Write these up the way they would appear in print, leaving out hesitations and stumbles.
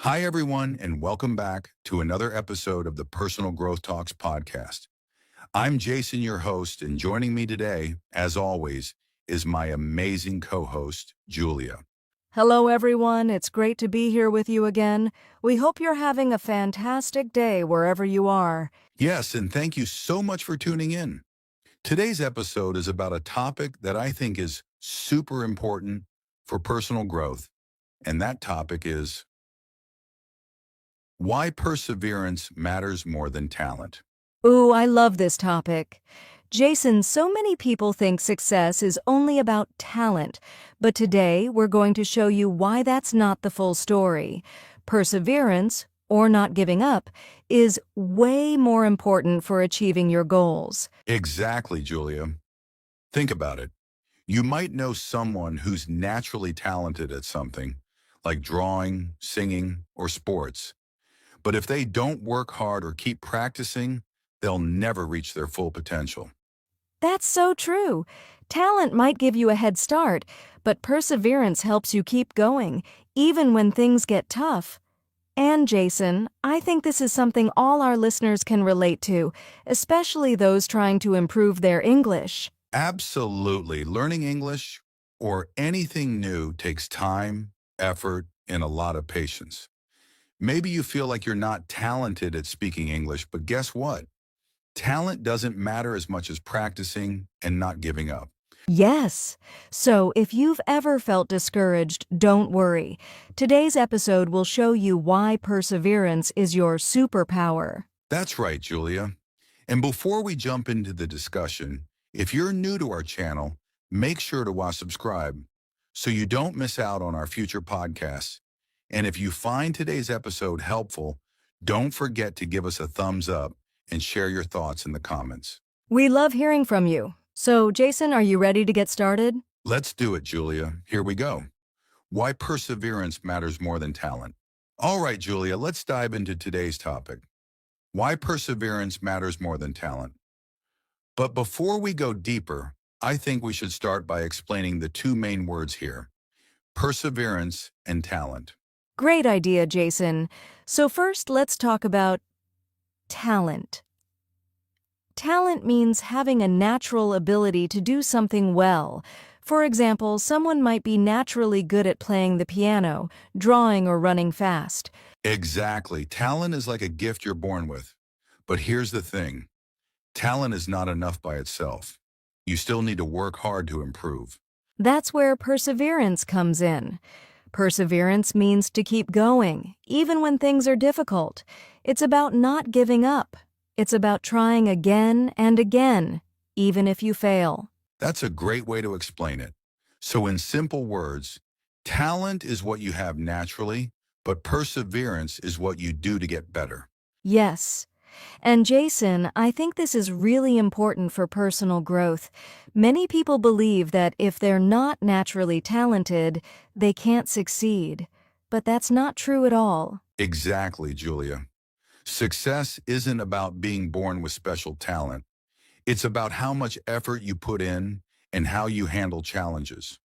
Hi, everyone, and welcome back to another episode of the Personal Growth Talks podcast. I'm Jason, your host, and joining me today, as always, is my amazing co-host, Julia. Hello, everyone. It's great to be here with you again. We hope you're having a fantastic day wherever you are. Yes, and thank you so much for tuning in. Today's episode is about a topic that I think is super important for personal growth, and that topic is why perseverance matters more than talent. Ooh, I love this topic. Jason, so many people think success is only about talent, but today we're going to show you why that's not the full story. Perseverance, or not giving up, is way more important for achieving your goals. Exactly, Julia. Think about it. You might know someone who's naturally talented at something, like drawing, singing, or sports. But if they don't work hard or keep practicing, they'll never reach their full potential. That's so true. Talent might give you a head start, but perseverance helps you keep going, even when things get tough. And Jason, I think this is something all our listeners can relate to, especially those trying to improve their English. Absolutely. Learning English or anything new takes time, effort, and a lot of patience. Maybe you feel like you're not talented at speaking English, but guess what? Talent doesn't matter as much as practicing and not giving up. Yes. So if you've ever felt discouraged, don't worry. Today's episode will show you why perseverance is your superpower. That's right, Julia. And before we jump into the discussion, if you're new to our channel, make sure to subscribe so you don't miss out on our future podcasts. And if you find today's episode helpful, don't forget to give us a thumbs up and share your thoughts in the comments. We love hearing from you. So, Jason, are you ready to get started? Let's do it, Julia. Here we go. Why perseverance matters more than talent. All right, Julia, let's dive into today's topic. Why perseverance matters more than talent. But before we go deeper, I think we should start by explaining the two main words here, perseverance and talent. Great idea, Jason. So first, let's talk about talent. Talent means having a natural ability to do something well. For example, someone might be naturally good at playing the piano, drawing, or running fast. Exactly. Talent is like a gift you're born with. But here's the thing. Talent is not enough by itself. You still need to work hard to improve. That's where perseverance comes in. Perseverance means to keep going, even when things are difficult. It's about not giving up. It's about trying again and again, even if you fail. That's a great way to explain it. So in simple words, talent is what you have naturally, but perseverance is what you do to get better. Yes. And Jason, I think this is really important for personal growth. Many people believe that if they're not naturally talented, they can't succeed. But that's not true at all. Exactly, Julia. Success isn't about being born with special talent. It's about how much effort you put in and how you handle challenges.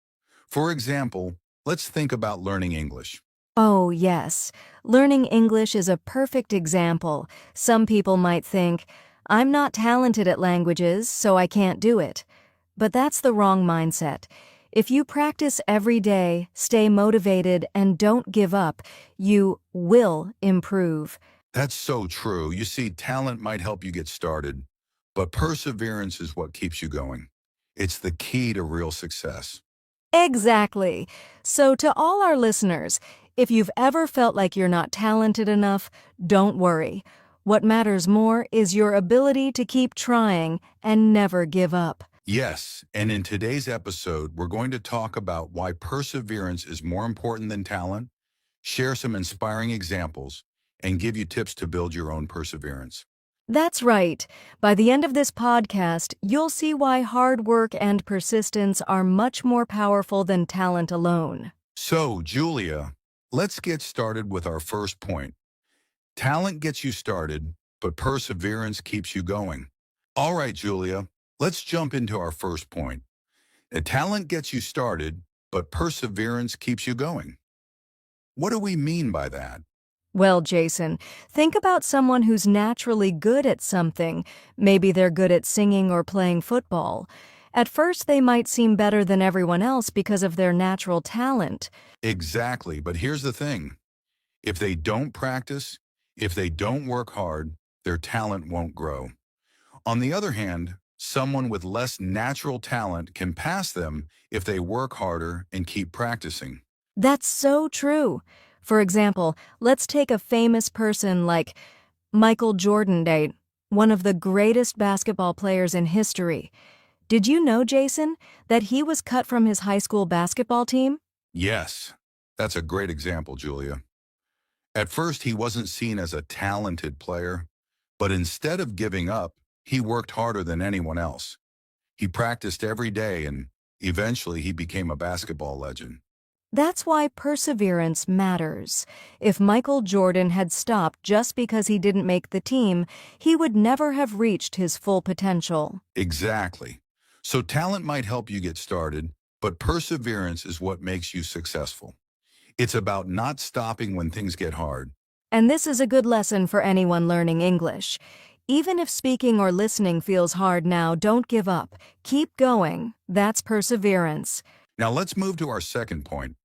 For example, let's think about learning English. Oh, yes. Learning English is a perfect example. Some people might think, I'm not talented at languages, so I can't do it. But that's the wrong mindset. If you practice every day, stay motivated, and don't give up, you will improve. That's so true. You see, talent might help you get started, but perseverance is what keeps you going. It's the key to real success. Exactly. So to all our listeners, if you've ever felt like you're not talented enough, don't worry. What matters more is your ability to keep trying and never give up. Yes, and in today's episode, we're going to talk about why perseverance is more important than talent, share some inspiring examples, and give you tips to build your own perseverance. That's right. By the end of this podcast, you'll see why hard work and persistence are much more powerful than talent alone. So, Julia, let's get started with our first point. Talent gets you started, but perseverance keeps you going. All right, Julia, let's jump into our first point. Talent gets you started, but perseverance keeps you going. What do we mean by that? Well, Jason, think about someone who's naturally good at something. Maybe they're good at singing or playing football. At first, they might seem better than everyone else because of their natural talent. Exactly, but here's the thing. If they don't practice, if they don't work hard, their talent won't grow. On the other hand, someone with less natural talent can pass them if they work harder and keep practicing. That's so true. For example, let's take a famous person like Michael Jordan, one of the greatest basketball players in history. Did you know, Jason, that he was cut from his high school basketball team? Yes, that's a great example, Julia. At first, he wasn't seen as a talented player, but instead of giving up, he worked harder than anyone else. He practiced every day and eventually he became a basketball legend. That's why perseverance matters. If Michael Jordan had stopped just because he didn't make the team, he would never have reached his full potential. Exactly. So talent might help you get started, but perseverance is what makes you successful. It's about not stopping when things get hard. And this is a good lesson for anyone learning English. Even if speaking or listening feels hard now, don't give up. Keep going. That's perseverance. Now let's move to our second point.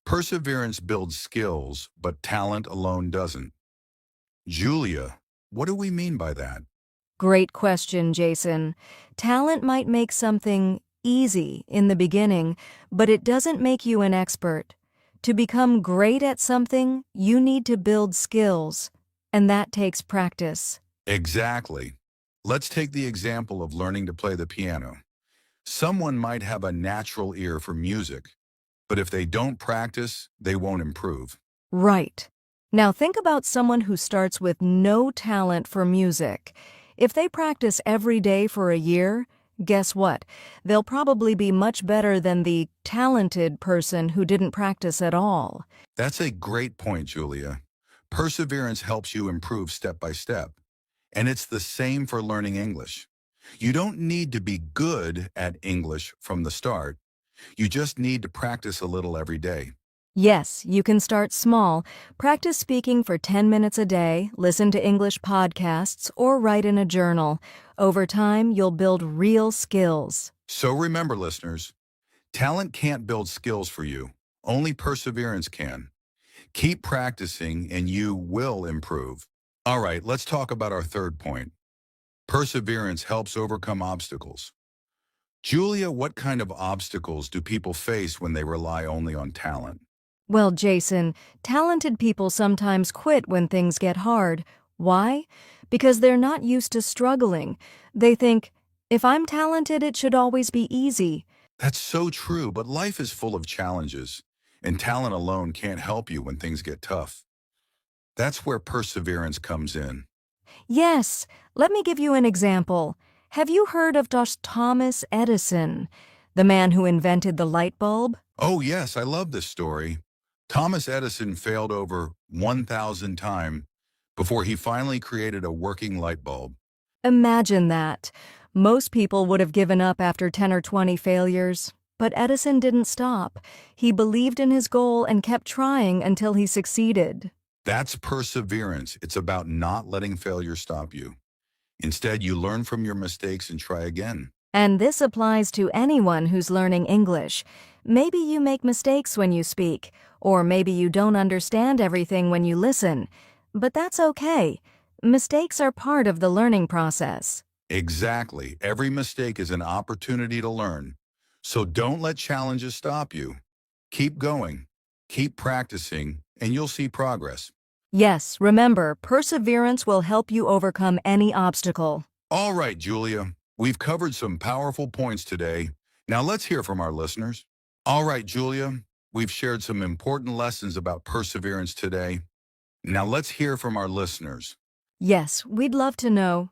Perseverance builds skills, but talent alone doesn't. Julia, what do we mean by that? Great question, Jason. Talent might make something easy in the beginning, but it doesn't make you an expert. To become great at something, you need to build skills, and that takes practice. Exactly. Let's take the example of learning to play the piano. Someone might have a natural ear for music, but if they don't practice, they won't improve. Right. Now think about someone who starts with no talent for music. If they practice every day for a year, guess what? They'll probably be much better than the talented person who didn't practice at all. That's a great point, Julia. Perseverance helps you improve step by step. And it's the same for learning English. You don't need to be good at English from the start. You just need to practice a little every day. Yes, you can start small. Practice speaking for 10 minutes a day, listen to English podcasts, or write in a journal. Over time, you'll build real skills. So remember, listeners, talent can't build skills for you. Only perseverance can. Keep practicing and you will improve. All right, let's talk about our third point. Perseverance helps overcome obstacles. Julia, what kind of obstacles do people face when they rely only on talent? Well, Jason, talented people sometimes quit when things get hard. Why? Because they're not used to struggling. They think, if I'm talented, it should always be easy. That's so true, but life is full of challenges, and talent alone can't help you when things get tough. That's where perseverance comes in. Yes, let me give you an example. Have you heard of Thomas Edison, the man who invented the light bulb? Oh yes, I love this story. Thomas Edison failed over 1,000 times before he finally created a working light bulb. Imagine that. Most people would have given up after 10 or 20 failures. But Edison didn't stop. He believed in his goal and kept trying until he succeeded. That's perseverance. It's about not letting failure stop you. Instead, you learn from your mistakes and try again. And this applies to anyone who's learning English. Maybe you make mistakes when you speak, or maybe you don't understand everything when you listen. But that's okay. Mistakes are part of the learning process. Exactly. Every mistake is an opportunity to learn. So don't let challenges stop you. Keep going, keep practicing, and you'll see progress. Yes, remember, perseverance will help you overcome any obstacle. All right, Julia, we've covered some powerful points today. Now let's hear from our listeners. All right, Julia, we've shared some important lessons about perseverance today. Now let's hear from our listeners. Yes, we'd love to know.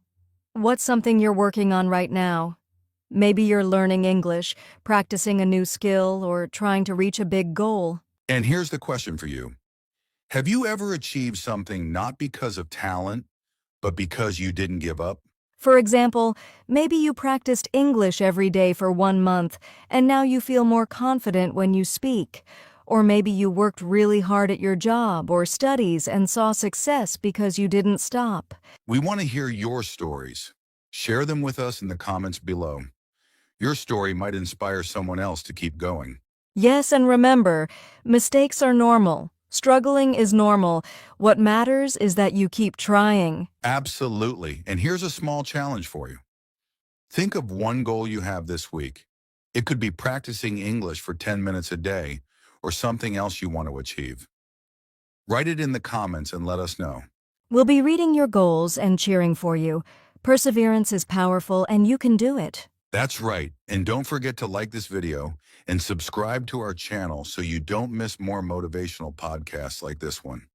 What's something you're working on right now? Maybe you're learning English, practicing a new skill, or trying to reach a big goal. And here's the question for you. Have you ever achieved something not because of talent, but because you didn't give up? For example, maybe you practiced English every day for 1 month, and now you feel more confident when you speak. Or maybe you worked really hard at your job or studies and saw success because you didn't stop. We want to hear your stories. Share them with us in the comments below. Your story might inspire someone else to keep going. Yes, and remember, mistakes are normal. Struggling is normal. What matters is that you keep trying. Absolutely. And here's a small challenge for you. Think of one goal you have this week. It could be practicing English for 10 minutes a day or something else you want to achieve. Write it in the comments and let us know. We'll be reading your goals and cheering for you. Perseverance is powerful and you can do it. That's right. And don't forget to like this video and subscribe to our channel so you don't miss more motivational podcasts like this one.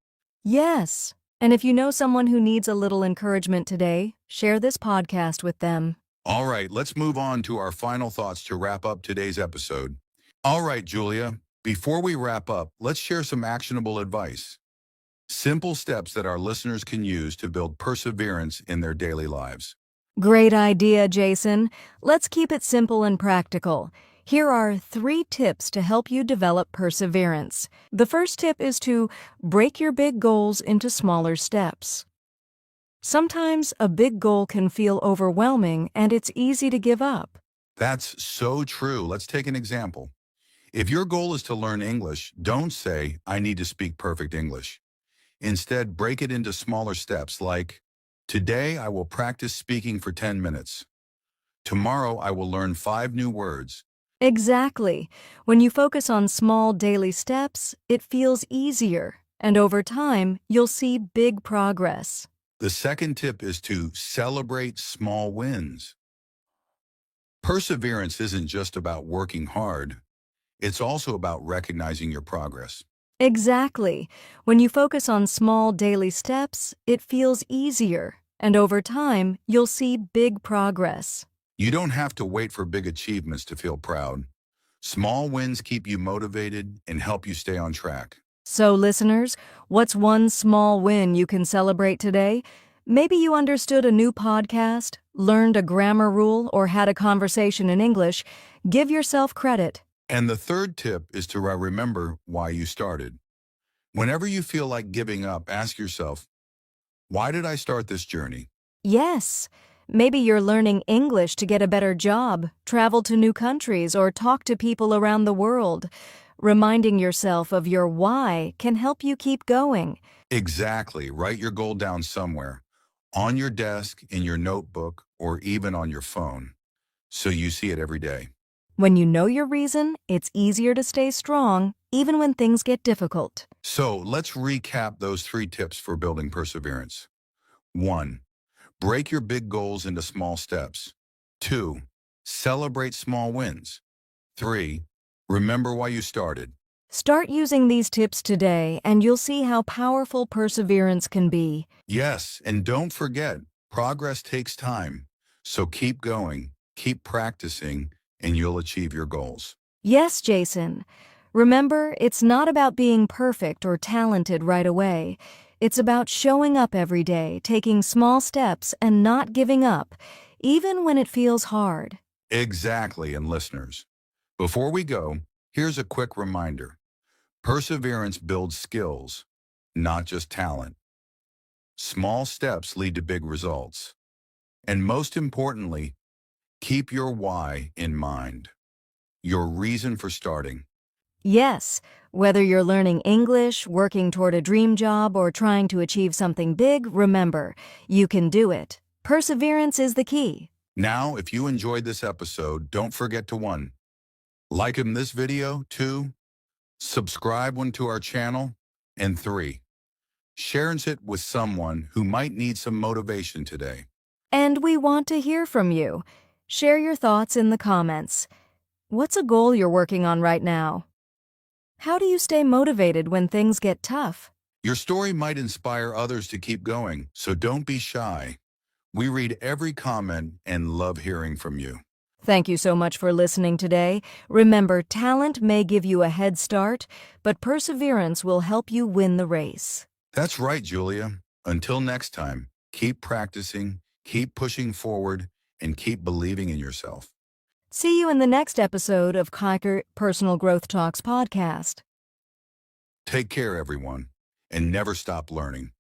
Yes. And if you know someone who needs a little encouragement today, share this podcast with them. All right, let's move on to our final thoughts to wrap up today's episode. All right, Julia, before we wrap up, let's share some actionable advice. Simple steps that our listeners can use to build perseverance in their daily lives. Great idea, Jason. Let's keep it simple and practical. Here are 3 tips to help you develop perseverance. The first tip is to break your big goals into smaller steps. Sometimes a big goal can feel overwhelming and it's easy to give up. That's so true. Let's take an example. If your goal is to learn English, don't say, I need to speak perfect English. Instead, break it into smaller steps like, today I will practice speaking for 10 minutes. Tomorrow I will learn 5 new words. Exactly. When you focus on small daily steps, it feels easier, and over time, you'll see big progress. The second tip is to celebrate small wins. Perseverance isn't just about working hard. It's also about recognizing your progress. Exactly. When you focus on small daily steps, it feels easier, and over time, you'll see big progress. You don't have to wait for big achievements to feel proud. Small wins keep you motivated and help you stay on track. So, listeners, what's one small win you can celebrate today? Maybe you understood a new podcast, learned a grammar rule, or had a conversation in English. Give yourself credit. And the third tip is to remember why you started. Whenever you feel like giving up, ask yourself, why did I start this journey? Yes, maybe you're learning English to get a better job, travel to new countries, or talk to people around the world. Reminding yourself of your why can help you keep going. Exactly. Write your goal down somewhere, on your desk, in your notebook, or even on your phone, so you see it every day. When you know your reason, it's easier to stay strong, even when things get difficult. So let's recap those 3 tips for building perseverance. 1. Break your big goals into small steps. 2. Celebrate small wins. 3. Remember why you started. Start using these tips today, and you'll see how powerful perseverance can be. Yes, and don't forget, progress takes time. So keep going, keep practicing, and you'll achieve your goals. Yes, Jason. Remember, it's not about being perfect or talented right away. It's about showing up every day, taking small steps, and not giving up, even when it feels hard. Exactly, and listeners, before we go, here's a quick reminder. Perseverance builds skills, not just talent. Small steps lead to big results. And most importantly, keep your why in mind, your reason for starting. Yes, whether you're learning English, working toward a dream job, or trying to achieve something big, remember, you can do it. Perseverance is the key. Now, if you enjoyed this episode, don't forget to 1. Like this video, 2. Subscribe to our channel, and 3. Share it with someone who might need some motivation today. And we want to hear from you. Share your thoughts in the comments. What's a goal you're working on right now? How do you stay motivated when things get tough? Your story might inspire others to keep going, so don't be shy. We read every comment and love hearing from you. Thank you so much for listening today. Remember, talent may give you a head start, but perseverance will help you win the race. That's right, Julia. Until next time, keep practicing, keep pushing forward, and keep believing in yourself. See you in the next episode of Kiker Personal Growth Talks podcast. Take care, everyone, and never stop learning.